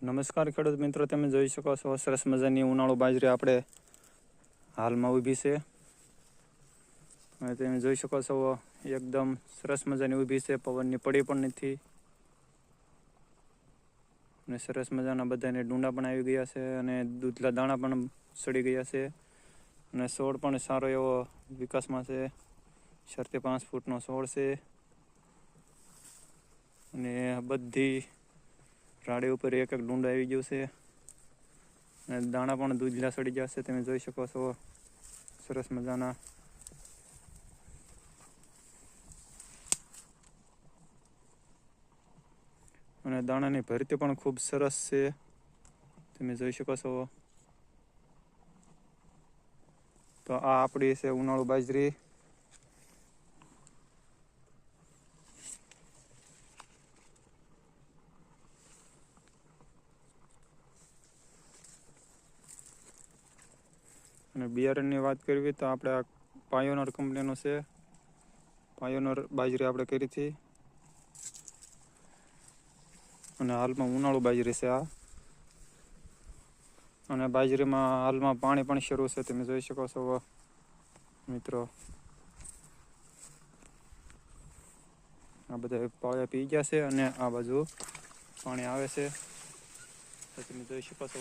નમસ્કાર ખેડૂત મિત્રો, તમે જોઈ શકો છો સરસ મજાની ઉનાળુ બાજરી આપણે હાલમાં ઊભી છે. અને તમે જોઈ શકો છો એકદમ સરસ મજાની ઊભી છે, પવનની પડી પણ નથી. અને સરસ મજાના બધાને ડુંડા પણ આવી ગયા છે અને દૂધલા દાણા પણ સડી ગયા છે. અને છોડ પણ સારો એવો વિકાસમાં છે. 4 થી 5 ફૂટનો છોડ છે. અને બધી રાડી ઉપર એક એક ડુંડ આવી ગયું છે. અને દાણા પણ દૂધલા સડી ગયા છે, તમે જોઈ શકો છો સરસ મજાના. અને દાણાની ભરતી પણ ખૂબ સરસ છે, તમે જોઈ શકો છો. તો આ આપણી છે ઉનાળુ બાજરી. અને બિયારણની વાત કરવી તો આપણે આ પાયોનર કંપનીનું છે. પાયોનર બાજરી આપણે કરી હતી. અને હાલમાં ઉનાળુ બાજરી છે આ. અને બાજરીમાં હાલમાં પાણી પણ શરૂ છે, તમે જોઈ શકો છો મિત્રો. આ બધા પાળિયા પી ગયા છે અને આ બાજુ પાણી આવે છે, તો તમે જોઈ શકો છો.